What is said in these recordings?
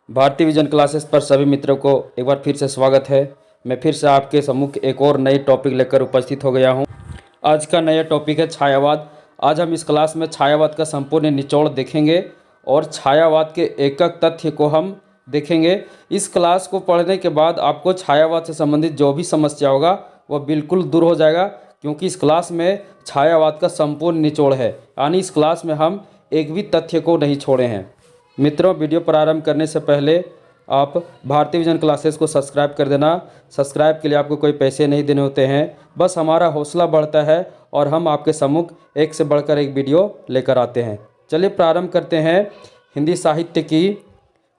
भारतीय vision classes पर सभी मित्रों को एक बार फिर से स्वागत है। मैं फिर से आपके सम्मुख एक और नई टॉपिक लेकर उपस्थित हो गया हूं। आज का नया टॉपिक है छायावाद। आज हम इस क्लास में छायावाद का संपूर्ण निचोड़ देखेंगे और छायावाद के एक एक तथ्य को हम देखेंगे। इस क्लास को पढ़ने के बाद आपको छायावाद से संबंधित जो भी समस्या होगा वह बिल्कुल दूर हो जाएगा, क्योंकि इस क्लास में छायावाद का संपूर्ण निचोड़ है। यानी इस क्लास में हम एक भी तथ्य को नहीं छोड़े हैं। मित्रों, वीडियो प्रारंभ करने से पहले आप भारतीय विजन क्लासेस को सब्सक्राइब कर देना। सब्सक्राइब के लिए आपको कोई पैसे नहीं देने होते हैं, बस हमारा हौसला बढ़ता है और हम आपके सम्मुख एक से बढ़कर एक वीडियो लेकर आते हैं। चलिए प्रारंभ करते हैं हिंदी साहित्य की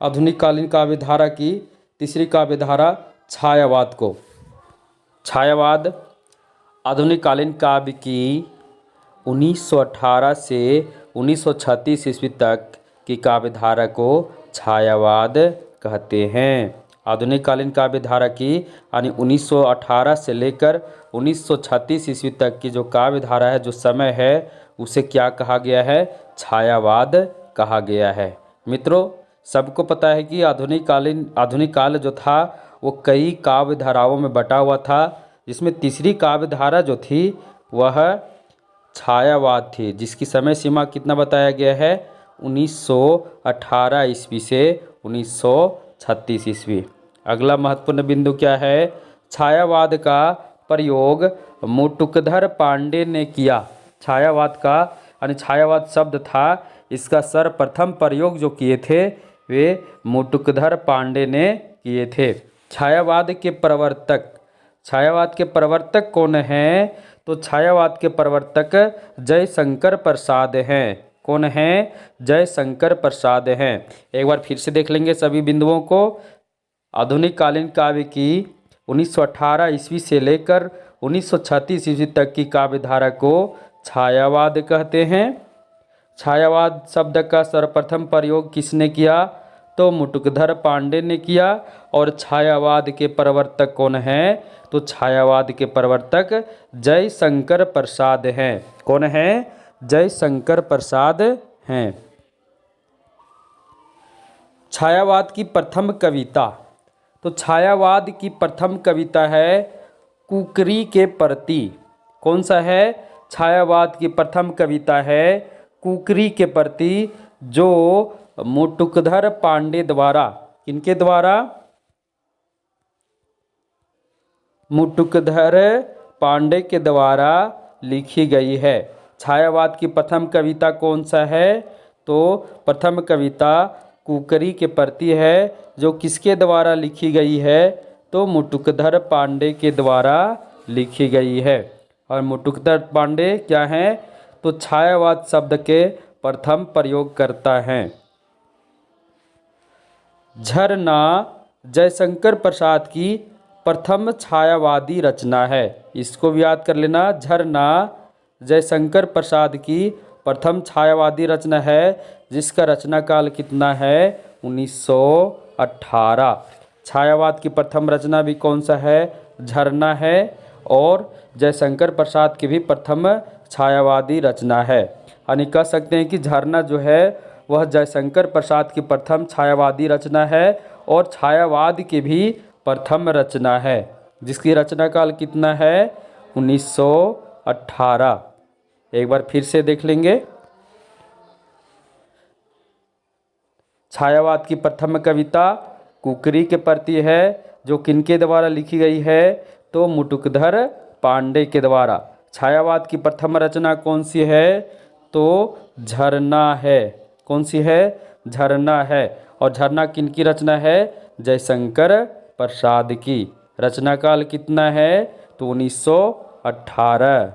आधुनिक कालीन काव्यधारा की तीसरी काव्यधारा छायावाद को। छायावाद आधुनिक कालीन काव्य की 1918 से 1936 ईस्वी तक की काव्यधारा को छायावाद कहते हैं। आधुनिक कालीन काव्यधारा की यानी 1918 से लेकर 1936 ईस्वी तक की जो काव्यधारा है, जो समय है, उसे क्या कहा गया है? छायावाद कहा गया है। मित्रों, सबको पता है कि आधुनिक काल जो था वो कई काव्यधाराओं में बटा हुआ था, जिसमें तीसरी काव्यधारा जो थी वह छायावाद थी, जिसकी समय सीमा कितना बताया गया है? 1918 ईस्वी से 1936 ईस्वी। अगला महत्वपूर्ण बिंदु क्या है? छायावाद का प्रयोग मुटुकधर पांडे ने किया। छायावाद का यानी छायावाद शब्द था, इसका सर्वप्रथम प्रयोग जो किए थे वे मुटुकधर पांडे ने किए थे। छायावाद के प्रवर्तक कौन हैं? तो छायावाद के प्रवर्तक जयशंकर प्रसाद हैं। कौन हैं? जयशंकर प्रसाद हैं। एक बार फिर से देख लेंगे सभी बिंदुओं को। आधुनिक कालीन काव्य की 1918 ईस्वी से लेकर 1936 ईस्वी तक की काव्यधारा को छायावाद कहते हैं। छायावाद शब्द का सर्वप्रथम प्रयोग किसने किया? तो मुटुकधर पांडे ने किया। और छायावाद के प्रवर्तक कौन हैं? तो छायावाद के प्रवर्तक जयशंकर प्रसाद हैं। कौन हैं? जयशंकर प्रसाद हैं। छायावाद की प्रथम कविता, तो छायावाद की प्रथम कविता है कुकरी के प्रति। कौन सा है? छायावाद की प्रथम कविता है कुकरी के प्रति, जो मुटुकधर पांडे द्वारा, किनके द्वारा? मुटुकधर पांडे के द्वारा लिखी गई है। छायावाद की प्रथम कविता कौन सा है? तो प्रथम कविता कुकरी के प्रति है, जो किसके द्वारा लिखी गई है? तो मुटुकधर पांडे के द्वारा लिखी गई है। और मुटुकधर पांडे क्या हैं? तो छायावाद शब्द के प्रथम प्रयोगकर्ता हैं। झरना जयशंकर प्रसाद की प्रथम छायावादी रचना है। इसको भी याद कर लेना। झरना जयशंकर प्रसाद की प्रथम छायावादी रचना है, जिसका रचना काल कितना है? 1918। छायावाद की प्रथम रचना भी कौन सा है? झरना है। और जयशंकर प्रसाद की भी प्रथम छायावादी रचना है। यानी कह सकते हैं कि झरना जो है वह जयशंकर प्रसाद की प्रथम छायावादी रचना है और छायावाद की भी प्रथम रचना है, जिसकी रचना काल कितना है? 1918। एक बार फिर से देख लेंगे। छायावाद की प्रथम कविता कुकरी के प्रति है, जो किनके द्वारा लिखी गई है? तो मुटुकधर पांडे के द्वारा। छायावाद की प्रथम रचना कौन सी है? तो झरना है। कौन सी है? झरना है। और झरना किनकी रचना है? जयशंकर प्रसाद की। रचना काल कितना है? तो 1918।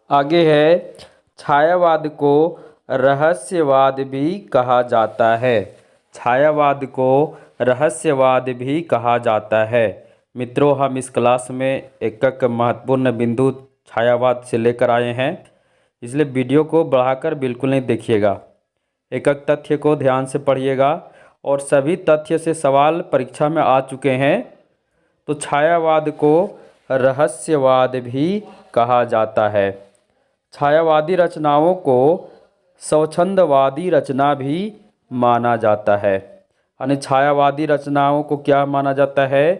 आगे है छायावाद को रहस्यवाद भी कहा जाता है। छायावाद को रहस्यवाद भी कहा जाता है। मित्रों, हम इस क्लास में एक एक महत्वपूर्ण बिंदु छायावाद से लेकर आए हैं, इसलिए वीडियो को बढ़ाकर बिल्कुल नहीं देखिएगा। एक एक तथ्य को ध्यान से पढ़िएगा और सभी तथ्य से सवाल परीक्षा में आ चुके हैं। तो छायावाद को रहस्यवाद भी कहा जाता है। छायावादी रचनाओं को स्वच्छंदवादी रचना भी माना जाता है। यानी छायावादी रचनाओं को क्या माना जाता है,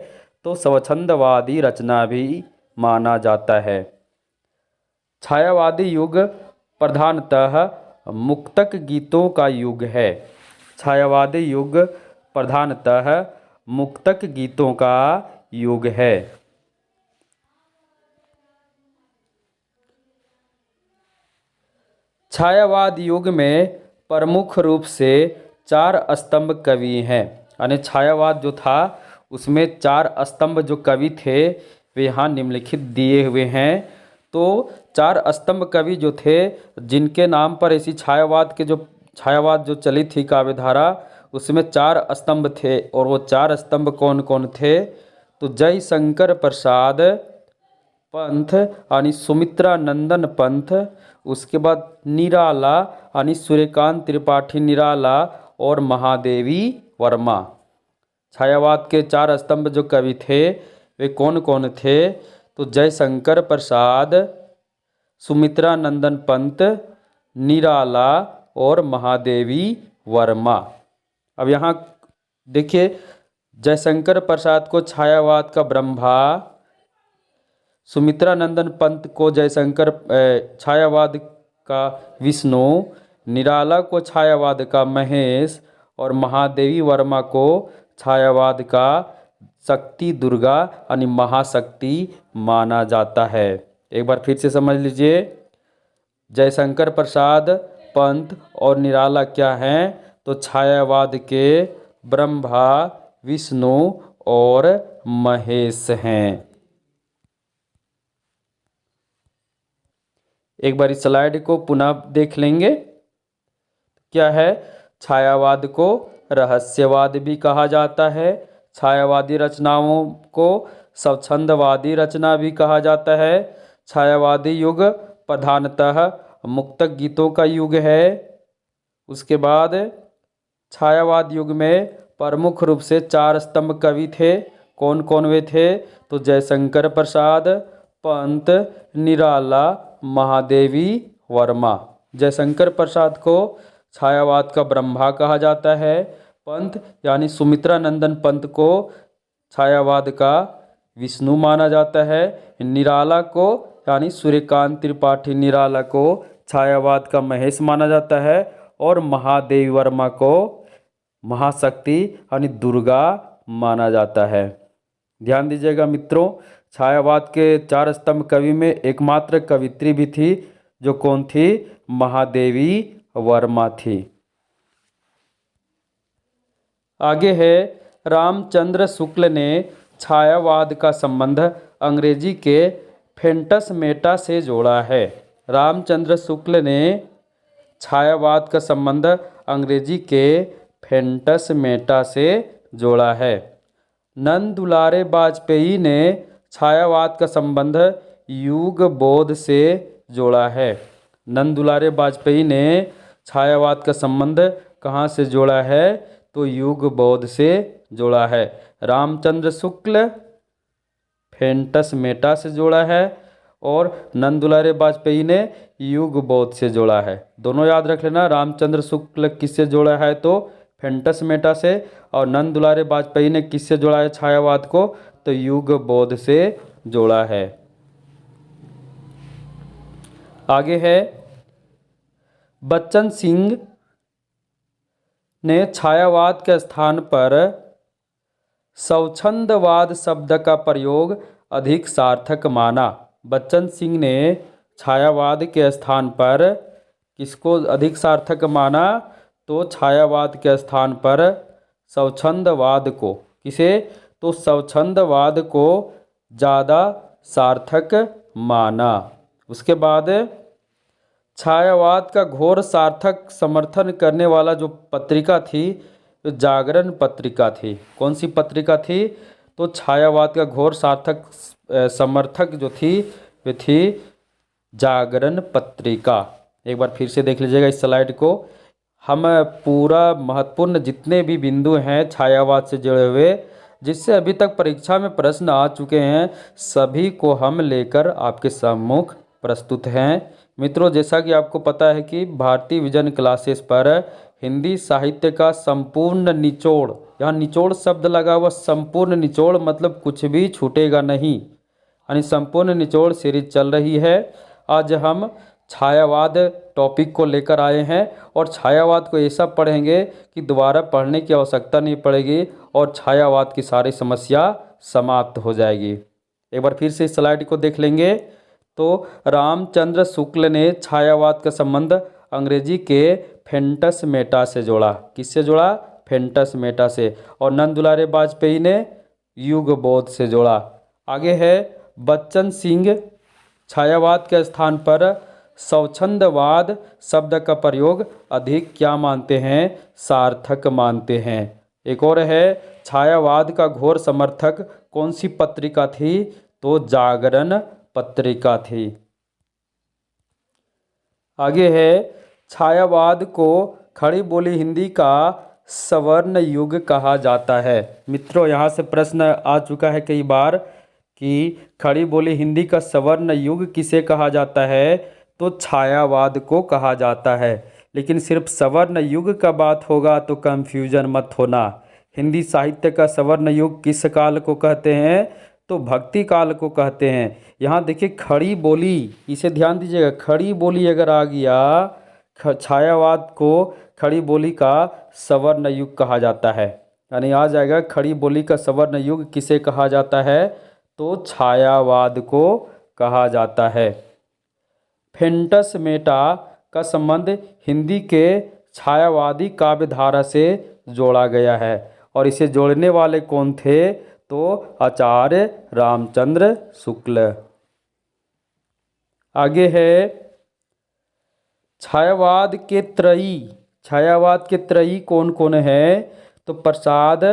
तो स्वच्छंदवादी रचना भी माना जाता है। छायावादी युग प्रधानतः मुक्तक गीतों का युग है। छायावादी युग प्रधानतः मुक्तक गीतों का युग है। छायावाद युग में प्रमुख रूप से 4 स्तंभ कवि हैं। यानी छायावाद जो था उसमें 4 स्तंभ जो कवि थे वे यहाँ निम्नलिखित दिए हुए हैं। तो 4 स्तंभ कवि जो थे जिनके नाम पर ऐसी छायावाद जो चली थी काव्य धारा, उसमें 4 स्तंभ थे। और वो 4 स्तंभ कौन कौन थे, तो जयशंकर प्रसाद पंथ यानी सुमित्रा नंदन पंथ, उसके बाद निराला यानी सूर्यकांत त्रिपाठी निराला और महादेवी वर्मा। छायावाद के 4 स्तंभ जो कवि थे वे कौन कौन थे, तो जयशंकर प्रसाद, सुमित्रा नंदन पंत, निराला और महादेवी वर्मा। अब यहाँ देखिए, जयशंकर प्रसाद को छायावाद का ब्रह्मा, सुमित्रा नंदन पंत को छायावाद का विष्णु, निराला को छायावाद का महेश और महादेवी वर्मा को छायावाद का शक्ति दुर्गा यानी महाशक्ति माना जाता है। एक बार फिर से समझ लीजिए, जयशंकर प्रसाद पंत और निराला क्या हैं, तो छायावाद के ब्रह्मा, विष्णु और महेश हैं। एक बार इस स्लाइड को पुनः देख लेंगे। क्या है, छायावाद को रहस्यवाद भी कहा जाता है, छायावादी रचनाओं को स्वच्छंदवादी रचना भी कहा जाता है। छायावादी युग प्रधानतः मुक्तक गीतों का युग है। उसके बाद छायावाद युग में प्रमुख रूप से 4 स्तंभ कवि थे। कौन कौन वे थे, तो जयशंकर प्रसाद पंत, निराला, महादेवी वर्मा। जयशंकर प्रसाद को छायावाद का ब्रह्मा कहा जाता है। पंत यानी सुमित्रा नंदन पंत को छायावाद का विष्णु माना जाता है। निराला को यानी सूर्यकांत त्रिपाठी निराला को छायावाद का महेश माना जाता है। और महादेवी वर्मा को महाशक्ति यानी दुर्गा माना जाता है। ध्यान दीजिएगा मित्रों, छायावाद के 4 स्तंभ कवि में एकमात्र कवित्री भी थी, जो कौन थी, महादेवी वर्मा थी। आगे है, रामचंद्र शुक्ल ने छायावाद का संबंध अंग्रेजी के फेंटस मेटा से जोड़ा है। रामचंद्र शुक्ल ने छायावाद का संबंध अंग्रेजी के फेंटस मेटा से जोड़ा है। नंद दुलारे वाजपेयी ने छायावाद का संबंध युग बोध से जोड़ा है। नंद दुलारे वाजपेयी ने छायावाद का संबंध कहाँ से जोड़ा है, तो युग बोध से जोड़ा है। रामचंद्र शुक्ल फेंटस मेटा से जोड़ा है और नंद दुलारे वाजपेयी ने युग बोध से जोड़ा है। दोनों याद रख लेना, रामचंद्र शुक्ल किससे जोड़ा है, तो फेंटस मेटा से, और नंद दुलारे वाजपेयी ने किससे जोड़ा है छायावाद को, तो युग बोध से जोड़ा है। आगे है, बच्चन सिंह ने छायावाद के स्थान पर स्वच्छंदवाद शब्द का प्रयोग अधिक सार्थक माना। बच्चन सिंह ने छायावाद के स्थान पर किसको अधिक सार्थक माना, तो छायावाद के स्थान पर स्वच्छंदवाद को। किसे, तो स्वच्छंदवाद को ज़्यादा सार्थक माना। उसके बाद छायावाद का घोर सार्थक समर्थन करने वाला जो पत्रिका थी, तो जागरण पत्रिका थी। कौन सी पत्रिका थी, तो छायावाद का घोर सार्थक समर्थक जो थी वे थी जागरण पत्रिका। एक बार फिर से देख लीजिएगा इस स्लाइड को। हम पूरा महत्वपूर्ण जितने भी बिंदु हैं छायावाद से जुड़े हुए, जिससे अभी तक परीक्षा में प्रश्न आ चुके हैं, सभी को हम लेकर आपके सम्मुख प्रस्तुत हैं। मित्रों, जैसा कि आपको पता है कि भारतीय विजन क्लासेस पर हिंदी साहित्य का संपूर्ण निचोड़ यहाँ निचोड़ शब्द लगा हुआ, संपूर्ण निचोड़ मतलब कुछ भी छूटेगा नहीं, यानी संपूर्ण निचोड़ सीरीज चल रही है। आज हम छायावाद टॉपिक को लेकर आए हैं और छायावाद को ऐसा पढ़ेंगे कि दोबारा पढ़ने की आवश्यकता नहीं पड़ेगी और छायावाद की सारी समस्या समाप्त हो जाएगी। एक बार फिर से इस स्लाइड को देख लेंगे तो रामचंद्र शुक्ल ने छायावाद का संबंध अंग्रेजी के फेंटस मेटा से जोड़ा। किससे जोड़ा? फेंटस मेटा से। और नंद दुलारे वाजपेयी ने युगबोध से जोड़ा। आगे है बच्चन सिंह छायावाद के स्थान पर स्वच्छंदवाद शब्द का प्रयोग अधिक क्या मानते हैं? सार्थक मानते हैं। एक और है छायावाद का घोर समर्थक कौन सी पत्रिका थी? तो जागरण पत्रिका थी। आगे है छायावाद को खड़ी बोली हिंदी का सवर्ण युग कहा जाता है। मित्रों, यहाँ से प्रश्न आ चुका है कई बार कि खड़ी बोली हिंदी का सवर्ण युग किसे कहा जाता है? तो छायावाद को कहा जाता है। लेकिन सिर्फ सवर्ण युग का बात होगा तो कंफ्यूजन मत होना। हिंदी साहित्य का सवर्ण युग किस काल को कहते हैं? तो भक्ति काल को कहते हैं। यहाँ देखिए खड़ी बोली, इसे ध्यान दीजिएगा, खड़ी बोली अगर आ गया, छायावाद को खड़ी बोली का सवर्ण युग कहा जाता है। यानी आ जाएगा खड़ी बोली का सवर्ण युग किसे कहा जाता है? तो छायावाद को कहा जाता है। फेंटस मेटा का संबंध हिंदी के छायावादी काव्यधारा से जोड़ा गया है और इसे जोड़ने वाले कौन थे? तो आचार्य रामचंद्र शुक्ल। आगे है छायावाद के त्रयी। छायावाद के त्रयी कौन कौन है? तो प्रसाद,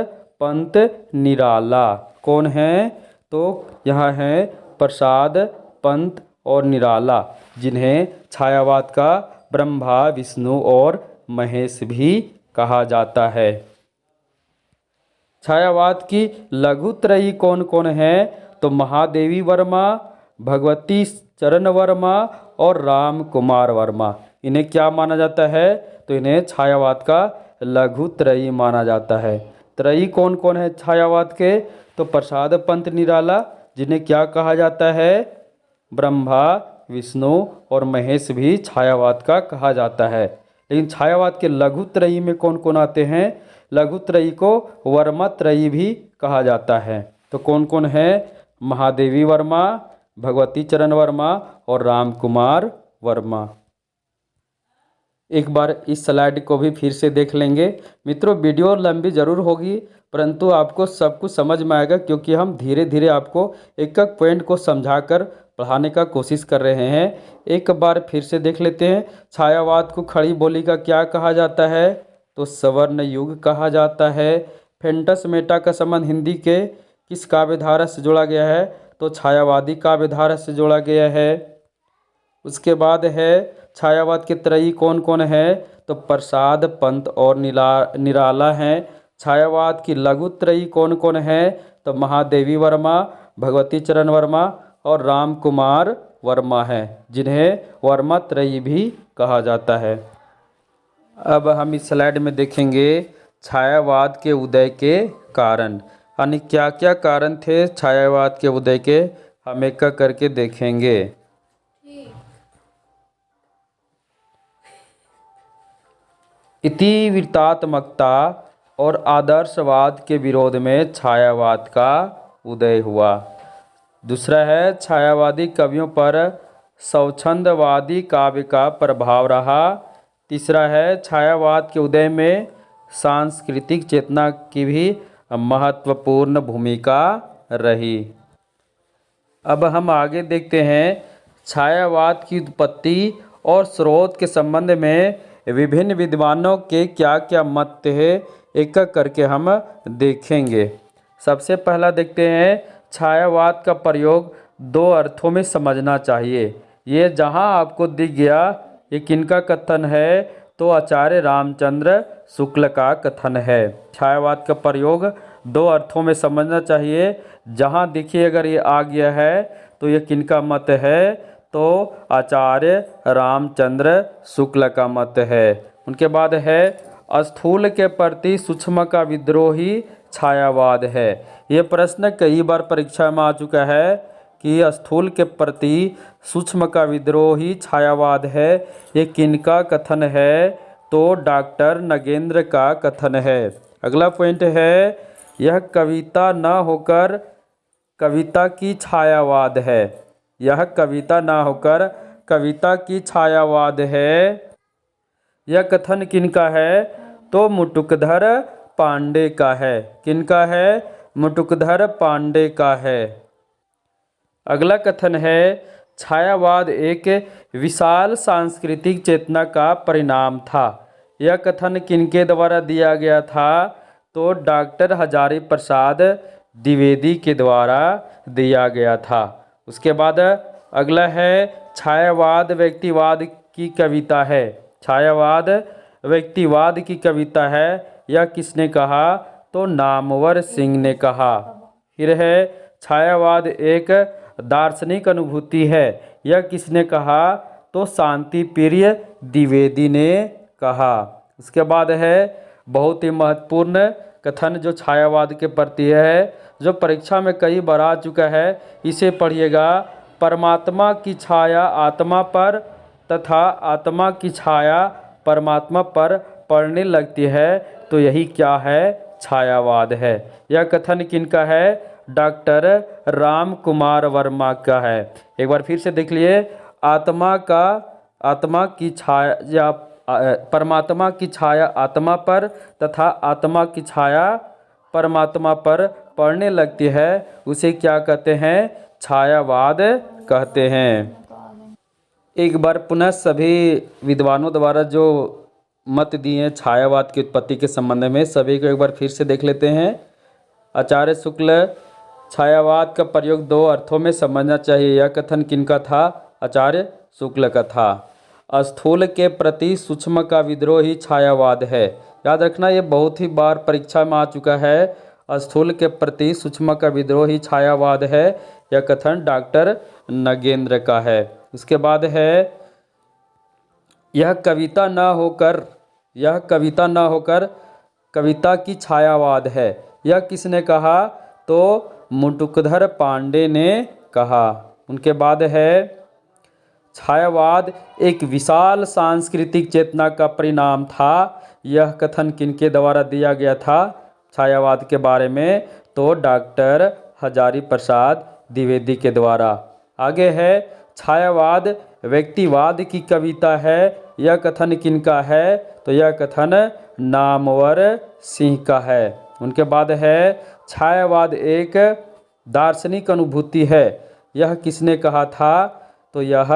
पंत, निराला। कौन है? तो यहाँ है प्रसाद, पंत और निराला, जिन्हें छायावाद का ब्रह्मा, विष्णु और महेश भी कहा जाता है। छायावाद की लघु त्रयी कौन कौन है? तो महादेवी वर्मा, भगवती चरण वर्मा और राम कुमार वर्मा। इन्हें क्या माना जाता है? तो इन्हें छायावाद का लघु त्रयी माना जाता है। त्रयी कौन कौन है छायावाद के? तो प्रसाद, पंत, निराला, जिन्हें क्या कहा जाता है? ब्रह्मा, विष्णु और महेश भी छायावाद का कहा जाता है। लेकिन छायावाद के लघु त्रयी में कौन कौन आते हैं? लघु त्रयी को वर्मा त्रयी भी कहा जाता है। तो कौन कौन है? महादेवी वर्मा, भगवती चरण वर्मा और राम कुमार वर्मा। एक बार इस स्लाइड को भी फिर से देख लेंगे। मित्रों, वीडियो लंबी ज़रूर होगी परंतु आपको सब कुछ समझ में आएगा, क्योंकि हम धीरे धीरे आपको एक एक पॉइंट को समझाकर पढ़ाने का कोशिश कर रहे हैं। एक बार फिर से देख लेते हैं। छायावाद को खड़ी बोली का क्या कहा जाता है? तो सवर्ण युग कहा जाता है। फेंटस मेटा का संबंध हिंदी के किस काव्यधारा से जोड़ा गया है? तो छायावादी काव्यधारा से जोड़ा गया है। उसके बाद है छायावाद के त्रयी कौन कौन है? तो प्रसाद, पंत और निराला हैं। छायावाद की लघु त्रयी कौन कौन है? तो महादेवी वर्मा, भगवती चरण वर्मा और राम कुमार वर्मा हैं, जिन्हें वर्मा त्रयी भी कहा जाता है। अब हम इस स्लाइड में देखेंगे छायावाद के उदय के कारण, यानी क्या क्या कारण थे छायावाद के उदय के, हम एक एक करके देखेंगे। इतिवृत्तात्मकता और आदर्शवाद के विरोध में छायावाद का उदय हुआ। दूसरा है छायावादी कवियों पर स्वच्छंदवादी काव्य का प्रभाव रहा। तीसरा है छायावाद के उदय में सांस्कृतिक चेतना की भी महत्वपूर्ण भूमिका रही। अब हम आगे देखते हैं छायावाद की उत्पत्ति और स्रोत के संबंध में विभिन्न विद्वानों के क्या क्या मत है, एक एक करके हम देखेंगे। सबसे पहला देखते हैं छायावाद का प्रयोग दो अर्थों में समझना चाहिए। ये जहां आपको दिख गया ये किनका कथन है? तो आचार्य रामचंद्र शुक्ल का कथन है। छायावाद का प्रयोग दो अर्थों में समझना चाहिए। जहां देखिए अगर ये आ गया है तो ये किनका मत है? तो आचार्य रामचंद्र शुक्ल का मत है। उनके बाद है स्थूल के प्रति सूक्ष्म का विद्रोही छायावाद है। ये प्रश्न कई बार परीक्षा में आ चुका है कि स्थूल के प्रति सूक्ष्म का विद्रोही छायावाद है, ये किनका कथन है? तो डॉक्टर नगेंद्र का कथन है। अगला पॉइंट है, यह कविता न होकर कविता की छायावाद है। यह कविता न होकर कविता की छायावाद है। यह कथन किनका है? तो मुटुकधर पांडे का है। किनका है? मुटुकधर पांडे का है। अगला कथन है, छायावाद एक विशाल सांस्कृतिक चेतना का परिणाम था। यह कथन किनके द्वारा दिया गया था? तो डॉक्टर हजारी प्रसाद द्विवेदी के द्वारा दिया गया था। उसके बाद अगला है, छायावाद व्यक्तिवाद की कविता है। छायावाद व्यक्तिवाद की कविता है। यह किसने कहा? तो नामवर सिंह ने कहा। फिर है, छायावाद एक दार्शनिक अनुभूति है। यह किसने कहा? तो शांति प्रिय द्विवेदी ने कहा। उसके बाद है, बहुत ही महत्वपूर्ण कथन जो छायावाद के प्रति है, जो परीक्षा में कई बार आ चुका है, इसे पढ़िएगा। परमात्मा की छाया आत्मा पर तथा आत्मा की छाया परमात्मा पर पड़ने लगती है, तो यही क्या है? छायावाद है। यह कथन किनका है? डॉक्टर राम कुमार वर्मा का है। एक बार फिर से देख लिए, आत्मा की छाया परमात्मा की छाया आत्मा पर तथा आत्मा की छाया परमात्मा पर पड़ने लगती है, उसे क्या कहते हैं? छायावाद कहते हैं। एक बार पुनः सभी विद्वानों द्वारा जो मत दिए हैं छायावाद की उत्पत्ति के संबंध में, सभी को एक बार फिर से देख लेते हैं। आचार्य शुक्ल, छायावाद का प्रयोग दो अर्थों में समझना चाहिए। यह कथन किनका था? आचार्य शुक्ल का था। स्थूल के प्रति सूक्ष्म का विद्रोह ही छायावाद है। याद रखना, ये बहुत ही बार परीक्षा में आ चुका है। स्थूल के प्रति सूक्ष्म का विद्रोह ही छायावाद है। यह कथन डॉक्टर नगेंद्र का है। उसके बाद है, यह कविता न होकर कविता की छायावाद है। यह किसने कहा? तो मुटुकधर पांडे ने कहा। उनके बाद है, छायावाद एक विशाल सांस्कृतिक चेतना का परिणाम था। यह कथन किनके द्वारा दिया गया था छायावाद के बारे में? तो डॉक्टर हजारी प्रसाद द्विवेदी के द्वारा। आगे है, छायावाद व्यक्तिवाद की कविता है। यह कथन किनका है? तो यह कथन नामवर सिंह का है। उनके बाद है, छायावाद एक दार्शनिक अनुभूति है। यह किसने कहा था? तो यह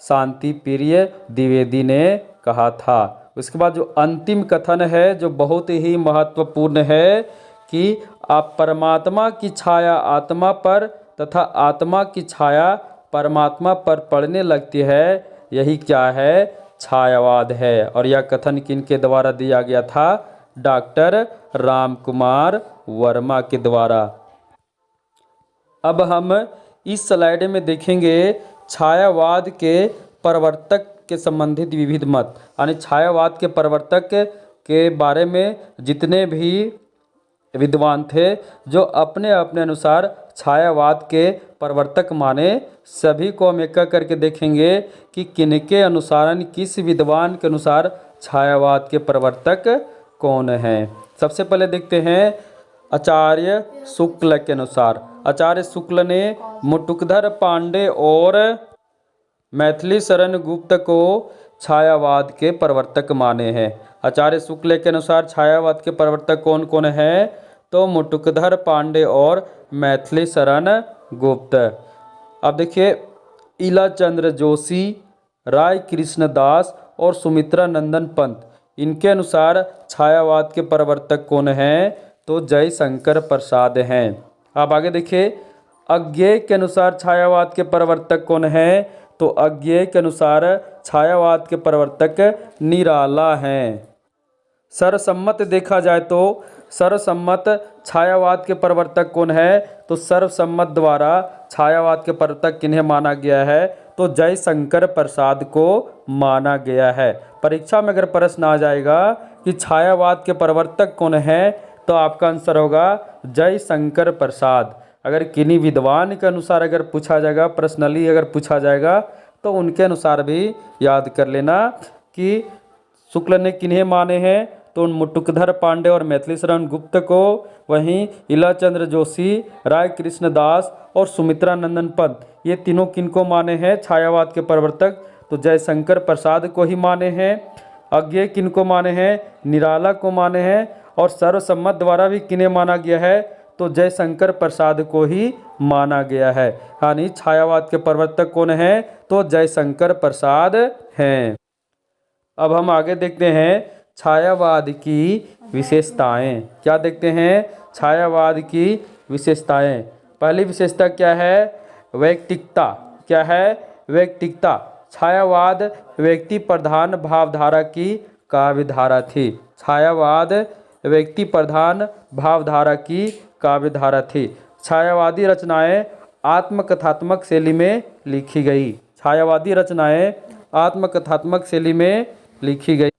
शांति प्रिय द्विवेदी ने कहा था। उसके बाद जो अंतिम कथन है, जो बहुत ही महत्वपूर्ण है, कि आप परमात्मा की छाया आत्मा पर तथा आत्मा की छाया परमात्मा पर पड़ने लगती है, यही क्या है? छायावाद है। और यह कथन किनके द्वारा दिया गया था? डॉक्टर राम कुमार वर्मा के द्वारा। अब हम इस स्लाइड में देखेंगे छायावाद के प्रवर्तक के संबंधित विविध मत, यानी छायावाद के प्रवर्तक के बारे में जितने भी विद्वान थे जो अपने अपने अनुसार छायावाद के प्रवर्तक माने, सभी को हम एक करके देखेंगे कि किनके अनुसार, किस विद्वान के अनुसार छायावाद के प्रवर्तक कौन हैं। सबसे पहले देखते हैं आचार्य शुक्ल के अनुसार। आचार्य शुक्ल ने मुटुकधर पांडे और मैथिली शरण गुप्त को छायावाद के प्रवर्तक माने हैं। आचार्य शुक्ल के अनुसार छायावाद के प्रवर्तक कौन कौन हैं? तो मुटुकधर पांडे और मैथिली शरण गुप्त। अब देखिए, इलाचंद्र जोशी, राय कृष्ण दास और सुमित्रा नंदन पंत, इनके अनुसार छायावाद के प्रवर्तक कौन हैं? तो जयशंकर प्रसाद हैं। अब आगे देखिए, अज्ञेय के अनुसार छायावाद के प्रवर्तक कौन हैं? तो अज्ञेय के अनुसार छायावाद के प्रवर्तक निराला हैं। सर्वसम्मत देखा जाए तो सर्वसम्मत छायावाद के प्रवर्तक कौन है? तो सर्वसम्मत द्वारा छायावाद के प्रवर्तक किन्हें माना गया है? तो जयशंकर प्रसाद को माना गया है। परीक्षा में अगर प्रश्न आ जाएगा कि छायावाद के प्रवर्तक कौन है, तो आपका आंसर होगा जयशंकर प्रसाद। अगर किन्हीं विद्वान के अनुसार अगर पूछा जाएगा, पर्सनली अगर पूछा जाएगा, तो उनके अनुसार भी याद कर लेना कि शुक्ल ने किन्हें माने हैं, तो मुटुकधर पांडे और मैथिली शरण गुप्त को, वहीं इलाचंद्र जोशी, राय कृष्ण दास और सुमित्रा नंदन पंत, ये तीनों किनको माने हैं छायावाद के प्रवर्तक, तो जयशंकर प्रसाद को ही माने हैं। अज्ञेय किनको माने हैं, निराला को माने हैं, और सर्वसम्मत द्वारा भी किन्हें माना गया है, तो जयशंकर प्रसाद को ही माना गया है। यानी छायावाद के प्रवर्तक कौन हैं, तो जयशंकर प्रसाद हैं। अब हम आगे देखते हैं छायावाद की विशेषताएं। क्या देखते हैं, छायावाद की विशेषताएं। पहली विशेषता क्या है, वैयक्तिकता। क्या है, वैयक्तिकता। छायावाद व्यक्ति प्रधान भावधारा की काव्यधारा थी। छायावाद व्यक्ति प्रधान भावधारा की काव्यधारा थी। छायावादी रचनाएं आत्मकथात्मक शैली में लिखी गई। छायावादी रचनाएं आत्मकथात्मक शैली में लिखी गई।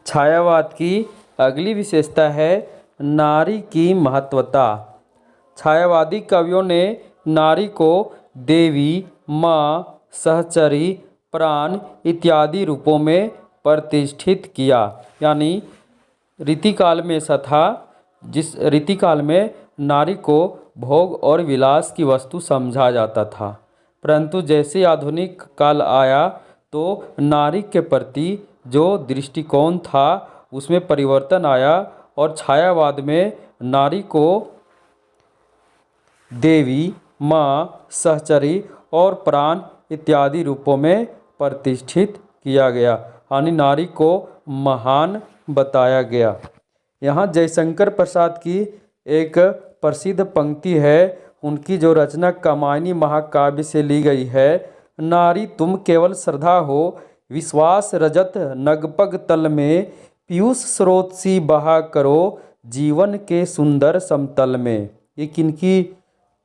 छायावाद की अगली विशेषता है नारी की महत्वता। छायावादी कवियों ने नारी को देवी, माँ, सहचरी, प्राण इत्यादि रूपों में प्रतिष्ठित किया। यानी रीतिकाल में ऐसा था, जिस रीतिकाल में नारी को भोग और विलास की वस्तु समझा जाता था, परंतु जैसे आधुनिक काल आया तो नारी के प्रति जो दृष्टिकोण था उसमें परिवर्तन आया, और छायावाद में नारी को देवी, माँ, सहचरी और प्राण इत्यादि रूपों में प्रतिष्ठित किया गया, यानी नारी को महान बताया गया। यहाँ जयशंकर प्रसाद की एक प्रसिद्ध पंक्ति है, उनकी जो रचना कामायनी महाकाव्य से ली गई है। नारी तुम केवल श्रद्धा हो, विश्वास रजत नगपग तल में, पीयूष स्रोत सी बहा करो, जीवन के सुंदर समतल में। ये किनकी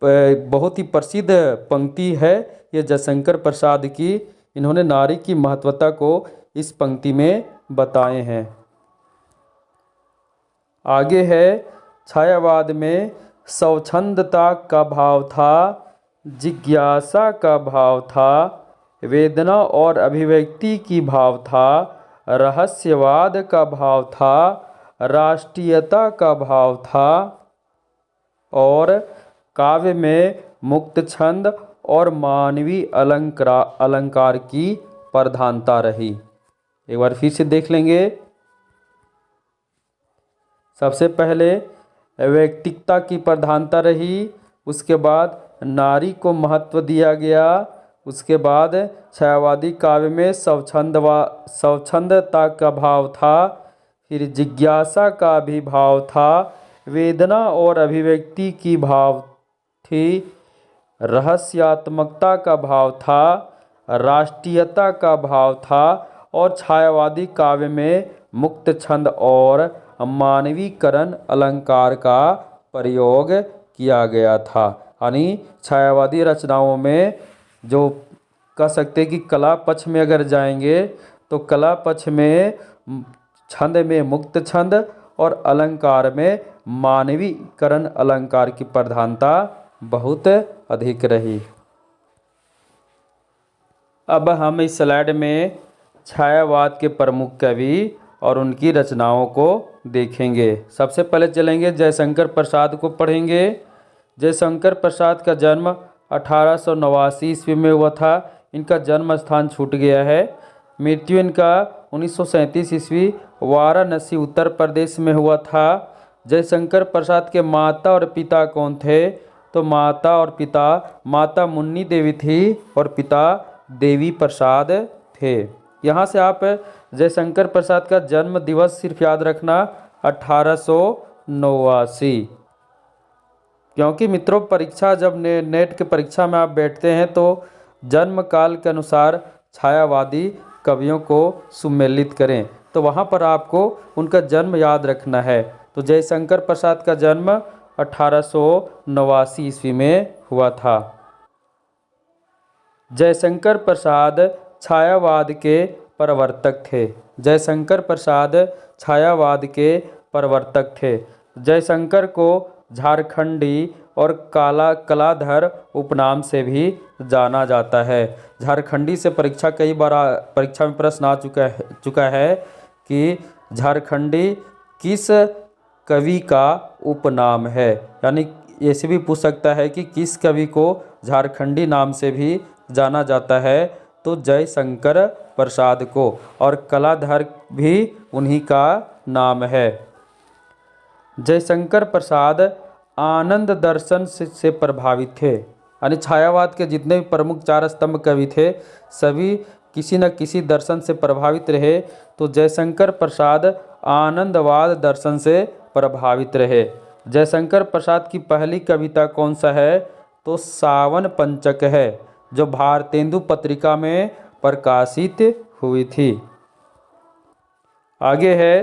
बहुत ही प्रसिद्ध पंक्ति है, ये जयशंकर प्रसाद की। इन्होंने नारी की महत्वता को इस पंक्ति में बताए हैं। आगे है, छायावाद में स्वच्छंदता का भाव था, जिज्ञासा का भाव था, वेदना और अभिव्यक्ति की भाव था, रहस्यवाद का भाव था, राष्ट्रीयता का भाव था, और काव्य में मुक्त छंद और मानवीय अलंकार की प्रधानता रही। एक बार फिर से देख लेंगे। सबसे पहले वैयक्तिकता की प्रधानता रही, उसके बाद नारी को महत्व दिया गया, उसके बाद छायावादी काव्य में स्वच्छंदता का भाव था, फिर जिज्ञासा का भी भाव था, वेदना और अभिव्यक्ति की भाव थी, रहस्यात्मकता का भाव था, राष्ट्रीयता का भाव था, और छायावादी काव्य में मुक्त छंद और मानवीकरण अलंकार का प्रयोग किया गया था। यानी छायावादी रचनाओं में जो कह सकते कि कला पक्ष में अगर जाएंगे तो कला पक्ष में छंद में मुक्त छंद और अलंकार में मानवीकरण अलंकार की प्रधानता बहुत अधिक रही। अब हम इस स्लाइड में छायावाद के प्रमुख कवि और उनकी रचनाओं को देखेंगे। सबसे पहले चलेंगे जयशंकर प्रसाद को पढ़ेंगे। जयशंकर प्रसाद का जन्म 1889 ईस्वी में हुआ था। इनका जन्म स्थान छूट गया है। मृत्यु इनका 1937 ईस्वी वाराणसी उत्तर प्रदेश में हुआ था। जयशंकर प्रसाद के माता और पिता कौन थे? तो माता मुन्नी देवी थी और पिता देवी प्रसाद थे। यहाँ से आप जयशंकर प्रसाद का जन्म दिवस सिर्फ याद रखना 1889, क्योंकि मित्रों परीक्षा जब नेट के परीक्षा में आप बैठते हैं तो जन्म काल के अनुसार छायावादी कवियों को सुमेलित करें, तो वहाँ पर आपको उनका जन्म याद रखना है। तो जयशंकर प्रसाद का जन्म 1889 ईस्वी में हुआ था। जयशंकर प्रसाद छायावाद के प्रवर्तक थे। जयशंकर प्रसाद छायावाद के प्रवर्तक थे। जयशंकर को झारखंडी और कलाधर उपनाम से भी जाना जाता है। झारखंडी से कई बार परीक्षा में प्रश्न आ चुका है कि झारखंडी किस कवि का उपनाम है, यानी ऐसे भी पूछ सकता है कि किस कवि को झारखंडी नाम से भी जाना जाता है, तो जयशंकर प्रसाद को, और कलाधर भी उन्हीं का नाम है। जयशंकर प्रसाद आनंद दर्शन से प्रभावित थे, यानी छायावाद के जितने भी प्रमुख 4 स्तंभ कवि थे सभी किसी न किसी दर्शन से प्रभावित रहे, तो जयशंकर प्रसाद आनंदवाद दर्शन से प्रभावित रहे। जयशंकर प्रसाद की पहली कविता कौन सा है, तो सावन पंचक है, जो भारतेंदु पत्रिका में प्रकाशित हुई थी। आगे है,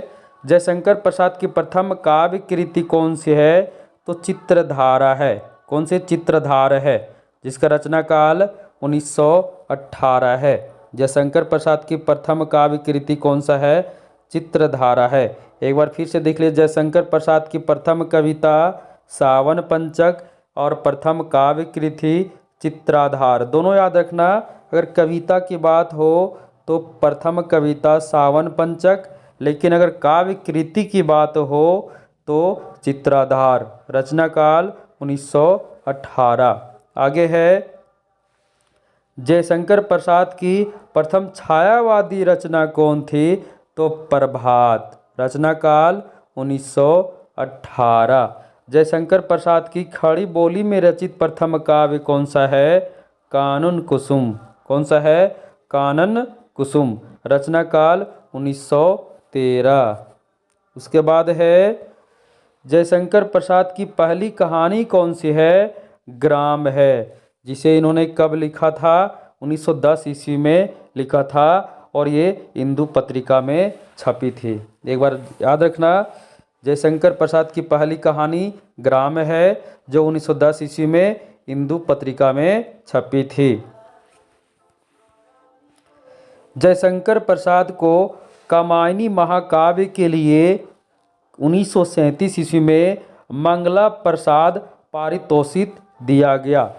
जयशंकर प्रसाद की प्रथम काव्य कृति कौन सी है, तो चित्रधारा है। कौन से? चित्रधारा है, जिसका रचना काल 1918 है। जयशंकर प्रसाद की प्रथम काव्य कृति कौन सा है, चित्रधारा है। एक बार फिर से देख लीजिए, जयशंकर प्रसाद की प्रथम कविता सावन पंचक और प्रथम काव्य कृति चित्रधार। दोनों याद रखना, अगर कविता की बात हो तो प्रथम कविता सावन पंचक, लेकिन अगर काव्य कृति की बात हो तो चित्रधार, रचना काल 1918। आगे है, जयशंकर प्रसाद की प्रथम छायावादी रचना कौन थी, तो प्रभात, रचना काल 1918। जयशंकर प्रसाद की खड़ी बोली में रचित प्रथम काव्य कौन सा है, कानन कुसुम। कौन सा है, कानन कुसुम, रचना काल 1913। उसके बाद है, जयशंकर प्रसाद की पहली कहानी कौन सी है, ग्राम है, जिसे इन्होंने कब लिखा था, 1910 ईस्वी में लिखा था, और ये इंदु पत्रिका में छपी थी। एक बार याद रखना, जयशंकर प्रसाद की पहली कहानी ग्राम है, जो 1910 ईस्वी में इंदु पत्रिका में छपी थी। जयशंकर प्रसाद को कामायनी महाकाव्य के लिए 1937 ईस्वी में मंगला प्रसाद पारितोषिक दिया गया।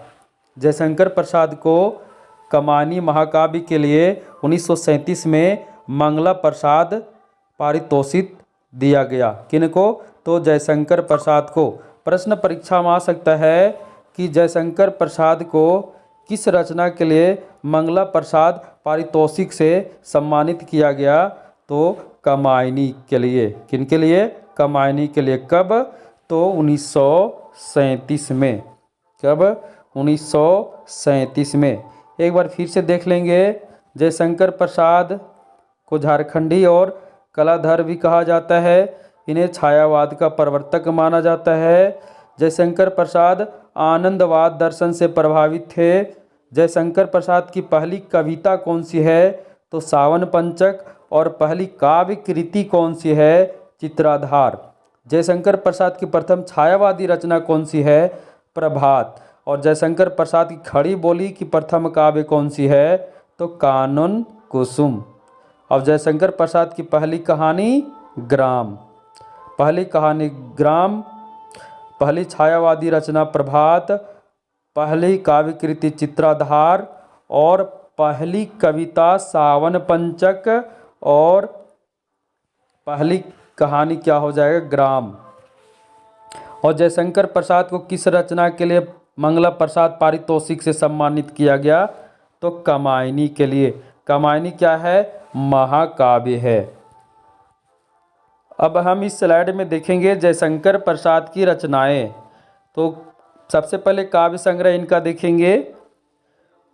जयशंकर प्रसाद को कामायनी महाकाव्य के लिए 1937 में मंगला प्रसाद पारितोषिक दिया गया। किनको? तो जयशंकर प्रसाद को। प्रश्न परीक्षा में आ सकता है कि जयशंकर प्रसाद को किस रचना के लिए मंगला प्रसाद पारितोषिक से सम्मानित किया गया, तो कामायनी के लिए। किनके लिए? कामायनी के लिए। कब? तो 1937 में। कब? 1937 में। एक बार फिर से देख लेंगे, जयशंकर प्रसाद को झारखंडी और कलाधर भी कहा जाता है। इन्हें छायावाद का प्रवर्तक माना जाता है। जयशंकर प्रसाद आनंदवाद दर्शन से प्रभावित थे। जयशंकर प्रसाद की पहली कविता कौन सी है, तो सावन पंचक, और पहली काव्य कृति कौन सी है, चित्राधार। जयशंकर प्रसाद की प्रथम छायावादी रचना कौन सी है, प्रभात। और जयशंकर प्रसाद की खड़ी बोली की प्रथम काव्य कौन सी है, तो कानन कुसुम। अब जयशंकर प्रसाद की पहली कहानी ग्राम, पहली कहानी ग्राम, पहली छायावादी रचना प्रभात, पहली काव्य कृति चित्राधार, और पहली कविता सावन पंचक, और पहली कहानी क्या हो जाएगा, ग्राम। और जयशंकर प्रसाद को किस रचना के लिए मंगला प्रसाद पारितोषिक से सम्मानित किया गया, तो कामायनी के लिए। कामायनी क्या है, महाकाव्य है। अब हम इस स्लाइड में देखेंगे जयशंकर प्रसाद की रचनाएं। तो सबसे पहले काव्य संग्रह इनका देखेंगे,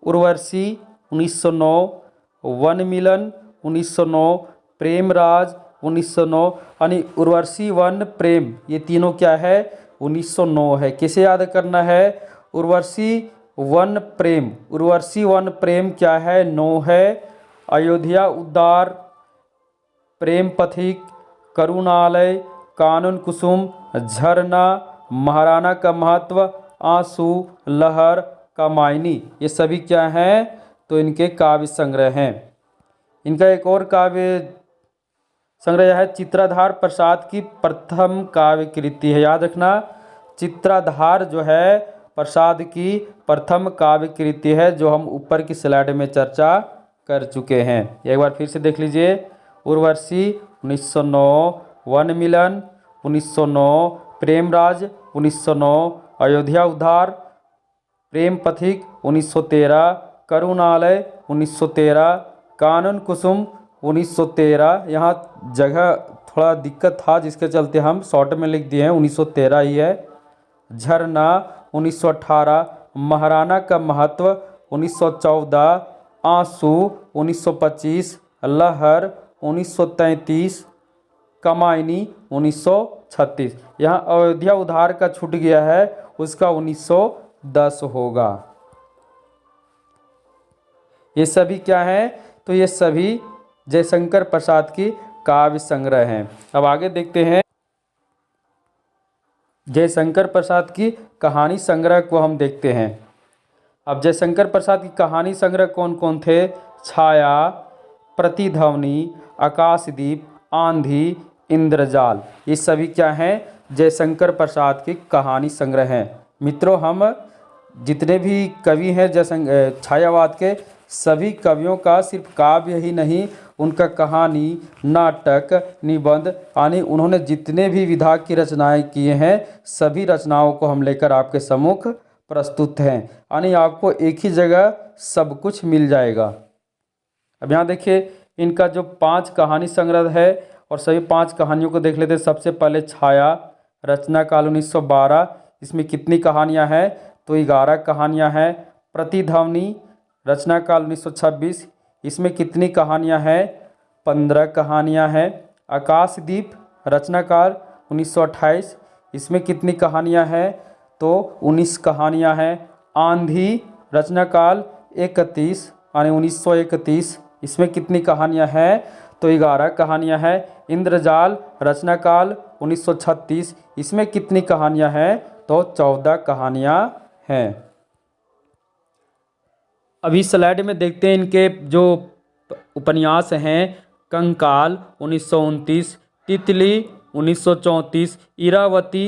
उर्वशी 1909, वन मिलन 1909, प्रेमराज 1909, यानी उर्वशी, वन, प्रेम, ये तीनों क्या है, 1909 है। किसे याद करना है, उर्वशी, वन, प्रेम। उर्वशी, वन, प्रेम क्या है, 9 है। अयोध्या उद्धार, प्रेम पथिक, करुणालय, कानन कुसुम, झरना, महाराणा का महत्व, आंसू, लहर, कामायनी, ये सभी क्या हैं, तो इनके काव्य संग्रह हैं। इनका एक और काव्य संग्रह यह है चित्राधार प्रसाद की प्रथम काव्य कृति है। याद रखना, चित्राधार जो है प्रसाद की प्रथम काव्य कृति है, जो हम ऊपर की स्लाइड में चर्चा कर चुके हैं। एक बार फिर से देख लीजिए। उर्वशी 1909, वन मिलन 1909, प्रेमराज 1909, अयोध्या उद्धार, प्रेम पथिक 1913, करुणालय 1913, कानन कुसुम 1913। यहाँ जगह थोड़ा दिक्कत था जिसके चलते हम शॉर्ट में लिख दिए हैं, 1913 ही है। झरना 1918, महाराणा का महत्व 1914, आंसू 1925, लहर 1933, कमायनी 1936। यहाँ अयोध्या उद्धार का छूट गया है, उसका 1910 होगा। ये सभी क्या हैं? तो ये सभी जयशंकर प्रसाद की काव्य संग्रह हैं। अब आगे देखते हैं, जयशंकर प्रसाद की कहानी संग्रह को हम देखते हैं। अब जयशंकर प्रसाद की कहानी संग्रह कौन कौन थे? छाया, प्रतिध्वनि, आकाशदीप, आंधी, इंद्रजाल। ये सभी क्या हैं? जयशंकर प्रसाद की कहानी संग्रह हैं। मित्रों, हम जितने भी कवि हैं छायावाद के, सभी कवियों का सिर्फ काव्य ही नहीं, उनका कहानी, नाटक, निबंध यानी उन्होंने जितने भी विधा की रचनाएं किए हैं, सभी रचनाओं को हम लेकर आपके सम्मुख प्रस्तुत हैं। यानी आपको एक ही जगह सब कुछ मिल जाएगा। अब यहाँ देखिए, इनका जो 5 कहानी संग्रह है और सभी 5 कहानियों को देख लेते हैं। सबसे पहले छाया, रचना काल 1912, इसमें कितनी कहानियाँ हैं? तो 11 कहानियाँ हैं। प्रतिध्वनि, रचना काल 1926, इसमें कितनी कहानियाँ हैं? 15 कहानियाँ हैं। आकाशदीप, रचना काल 1928, इसमें कितनी कहानियाँ हैं? तो 19 कहानियाँ हैं। आंधी, रचना काल 31 यानी 1931, इसमें कितनी कहानियाँ हैं? तो 11 कहानियाँ हैं। इंद्रजाल, रचना काल 1936, इसमें कितनी कहानियाँ हैं? तो 14 कहानियाँ हैं। अभी स्लाइड में देखते हैं इनके जो उपन्यास हैं। कंकाल 1929, तितली 1934, इरावती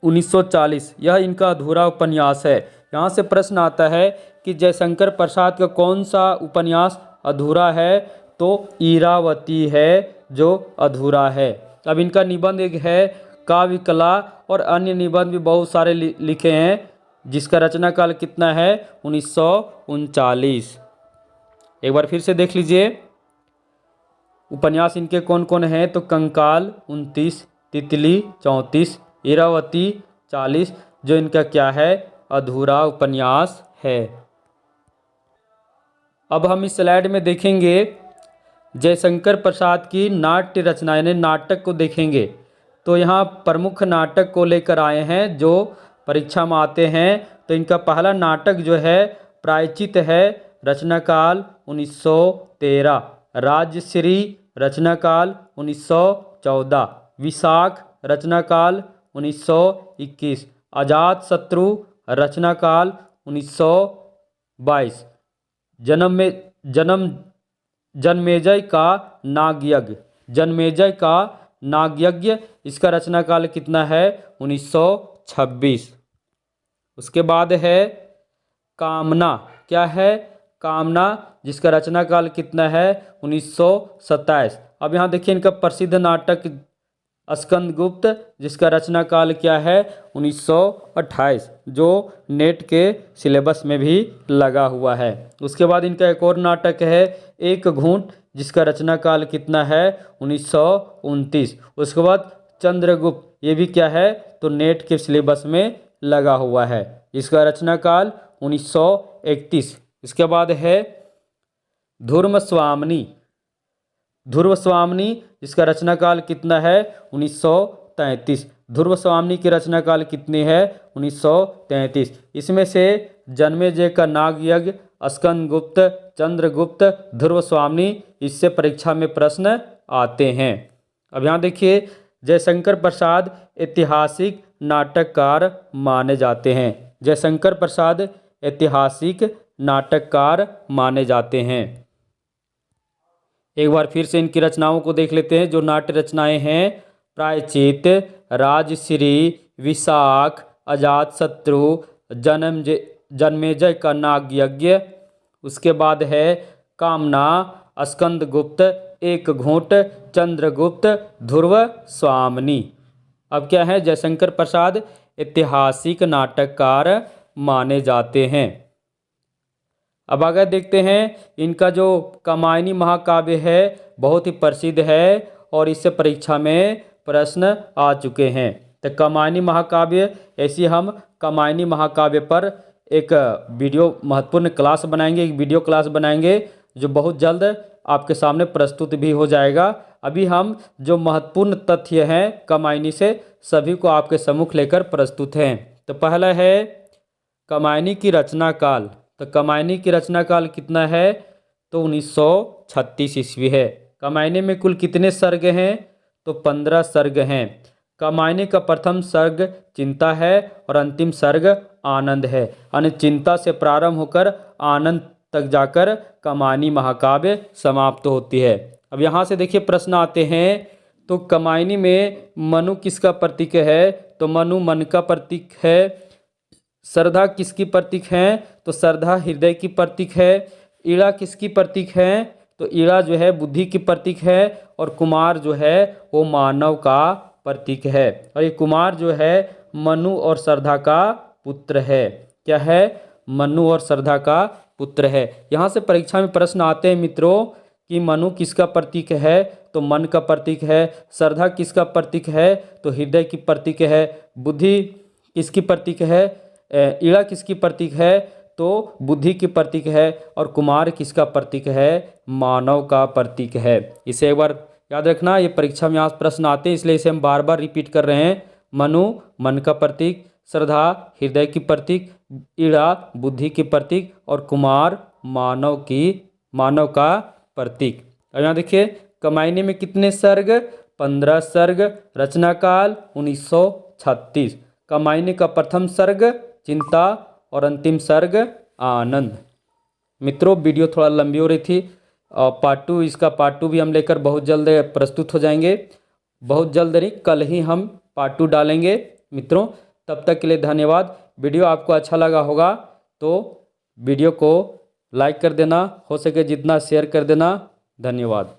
1940। यह इनका अधूरा उपन्यास है। यहाँ से प्रश्न आता है कि जयशंकर प्रसाद का कौन सा उपन्यास अधूरा है? तो इरावती है जो अधूरा है। अब इनका निबंध एक है काव्य कला, और अन्य निबंध भी बहुत सारे लिखे हैं, जिसका रचना काल कितना है? 1939। एक बार फिर से देख लीजिए उपन्यास इनके कौन कौन हैं। तो कंकाल 29, तितली 34, इरावती 40, जो इनका क्या है? अधूरा उपन्यास है। अब हम इस स्लाइड में देखेंगे जयशंकर प्रसाद की नाट्य रचना यानी नाटक को देखेंगे। तो यहाँ प्रमुख नाटक को लेकर आए हैं जो परीक्षा में आते हैं। तो इनका पहला नाटक जो है प्रायश्चित है, रचना काल 1913। राजश्री, रचना काल 1914। विशाख, रचना काल 1921। अजातशत्रु, रचना काल 1922। जन्मेजय का नागयज्ञ, जन्मेजय का नागयज्ञ, इसका रचना काल कितना है? 1926। उसके बाद है कामना, क्या है? कामना, जिसका रचना काल कितना है? 1927। अब यहाँ देखिए इनका प्रसिद्ध नाटक स्कंदगुप्त, जिसका रचना काल क्या है? 1928, जो नेट के सिलेबस में भी लगा हुआ है। उसके बाद इनका एक और नाटक है एक घूंट, जिसका रचना काल कितना है? 1929। उसके बाद चंद्रगुप्त, ये भी क्या है? तो नेट के सिलेबस में लगा हुआ है, इसका रचना काल 1931। इसके बाद है धूर्मस्वामिनी, ध्रुवस्वामिनी, जिसका रचना काल कितना है? 1933। ध्रुवस्वामिनी की रचना काल कितनी है? 1933। इसमें से जन्मेजय का नागयज्ञ, स्कंदगुप्त, चंद्रगुप्त, ध्रुवस्वामिनी, इससे परीक्षा में प्रश्न आते हैं। अब यहाँ देखिए जयशंकर प्रसाद ऐतिहासिक नाटककार माने जाते हैं। जयशंकर प्रसाद ऐतिहासिक नाटककार माने जाते हैं। एक बार फिर से इनकी रचनाओं को देख लेते हैं। जो नाट्य रचनाएं हैं, प्रायश्चित, राजश्री, विशाख, अजातशत्रु, जन्मेजय का नाग यज्ञ, उसके बाद है कामना, स्कंदगुप्त, एक घूंट, चंद्रगुप्त, ध्रुव स्वामिनी। अब क्या है, जयशंकर प्रसाद ऐतिहासिक नाटककार माने जाते हैं। अब आगे देखते हैं, इनका जो कामायनी महाकाव्य है बहुत ही प्रसिद्ध है और इससे परीक्षा में प्रश्न आ चुके हैं। तो कामायनी महाकाव्य, ऐसी हम कामायनी महाकाव्य पर एक वीडियो महत्वपूर्ण क्लास बनाएंगे, एक वीडियो क्लास बनाएंगे जो बहुत जल्द आपके सामने प्रस्तुत भी हो जाएगा। अभी हम जो महत्वपूर्ण तथ्य हैं कामायनी से, सभी को आपके सम्मुख लेकर प्रस्तुत हैं। तो पहला है कामायनी की रचना काल। तो कामायनी की रचना काल कितना है, तो 1936 ईस्वी है। कामायनी में कुल कितने सर्ग हैं, तो 15 सर्ग हैं। कामायनी का प्रथम सर्ग चिंता है और अंतिम सर्ग आनंद है, यानी चिंता से प्रारंभ होकर आनंद तक जाकर कामायनी महाकाव्य समाप्त होती है। अब यहाँ से देखिए प्रश्न आते हैं, तो कामायनी में मनु किसका प्रतीक है, तो मनु मन का प्रतीक है। श्रद्धा किसकी प्रतीक है, तो श्रद्धा हृदय की प्रतीक है। ईड़ा किसकी प्रतीक है, तो ईड़ा जो है बुद्धि की प्रतीक है। और कुमार जो है वो मानव का प्रतीक है। और ये कुमार जो है मनु और श्रद्धा का पुत्र है। क्या है, मनु और श्रद्धा का पुत्र है। यहाँ से परीक्षा में प्रश्न आते हैं मित्रों कि मनु किसका प्रतीक है, तो मन का प्रतीक है। श्रद्धा किसका प्रतीक है, तो हृदय की प्रतीक है। बुद्धि किसकी प्रतीक है, ईड़ा किसकी प्रतीक है, तो बुद्धि की प्रतीक है। और कुमार किसका प्रतीक है, मानव का प्रतीक है। इसे एक बार याद रखना, ये परीक्षा में यहाँ प्रश्न आते हैं इसलिए इसे हम बार बार रिपीट कर रहे हैं। मनु मन का प्रतीक, श्रद्धा हृदय की प्रतीक, ईड़ा बुद्धि की प्रतीक और कुमार मानव का प्रतीक। अब यहाँ देखिए कामायनी में कितने सर्ग, 15 सर्ग। रचना काल 1936। कामायनी का प्रथम सर्ग चिंता और अंतिम सर्ग आनंद। मित्रों वीडियो थोड़ा लंबी हो रही थी, पार्ट 2, इसका पार्ट 2 भी हम लेकर बहुत जल्द प्रस्तुत हो जाएंगे। बहुत जल्द नहीं, कल ही हम पार्ट 2 डालेंगे मित्रों। तब तक के लिए धन्यवाद। वीडियो आपको अच्छा लगा होगा तो वीडियो को लाइक कर देना, हो सके जितना शेयर कर देना। धन्यवाद।